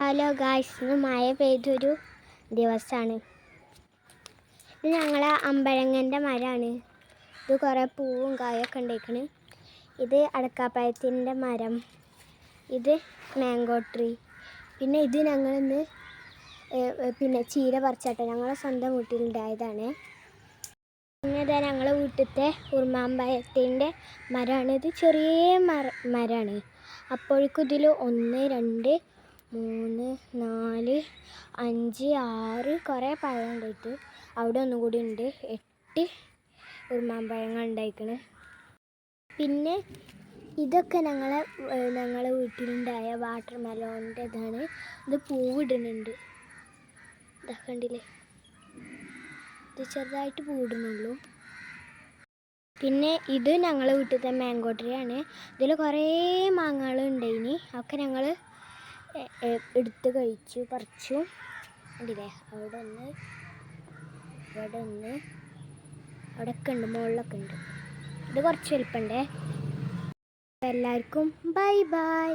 Hello guys, ഇന്ന് മഴ പെയ്തൊരു ദിവസമാണ്. ഇത് ഞങ്ങളെ അമ്പഴങ്ങൻ്റെ മരമാണ്. ഇത് കുറേ പൂവും കായൊക്കെ ഉണ്ടായിക്കണ്. ഇത് അടക്കാപ്പഴത്തിൻ്റെ മരം, ഇത് മാംഗോ ട്രീ. പിന്നെ ഇത് ഞങ്ങളിന്ന് ചീര പറിച്ചാട്ടെ ഞങ്ങളെ സ്വന്തം വീട്ടിലുണ്ടായതാണ്. പിന്നെ ഇതാ ഞങ്ങളെ വീട്ടിലത്തെ ഉറുമാമ്പഴത്തിൻ്റെ മരമാണ്. ഇത് ചെറിയ മരമാണ്. അപ്പോഴേക്കും ഇതിൽ 1, 2, 3, 4, 5, 6 കുറേ പഴം ഉണ്ടായിട്ട് അവിടെ ഒന്നും കൂടി ഉണ്ട്. 8 ഉറുമാമ്പഴങ്ങൾ ഉണ്ടായിക്കണ്. പിന്നെ ഇതൊക്കെ ഞങ്ങളെ വീട്ടിലുണ്ടായ വാട്ടർ മെലോണിൻ്റെ ഇതാണ്. ഇത് പൂവിടുന്നുണ്ട്. ഇതൊക്കെ കണ്ടില്ലേ, ഇത് ചെറുതായിട്ട് പൂവിടുന്നുള്ളൂ. പിന്നെ ഇത് ഞങ്ങളെ വീട്ടിലത്തെ മാംഗോ ട്രീ ആണ്. ഇതിൽ കുറേ മാങ്ങകൾ ഉണ്ടായിനി. ഒക്കെ ഞങ്ങൾ എടുത്ത് കഴിച്ചു, പറിച്ചു. കണ്ടില്ലേ, അവിടെ ഒന്ന്, ഇവിടെ ഒന്ന്, അവിടെയൊക്കെ ഉണ്ട്, മുകളിലൊക്കെ ഉണ്ട്. ഇത് കുറച്ച് വലിപ്പമുണ്ടേ. എല്ലാവർക്കും ബൈ ബൈ.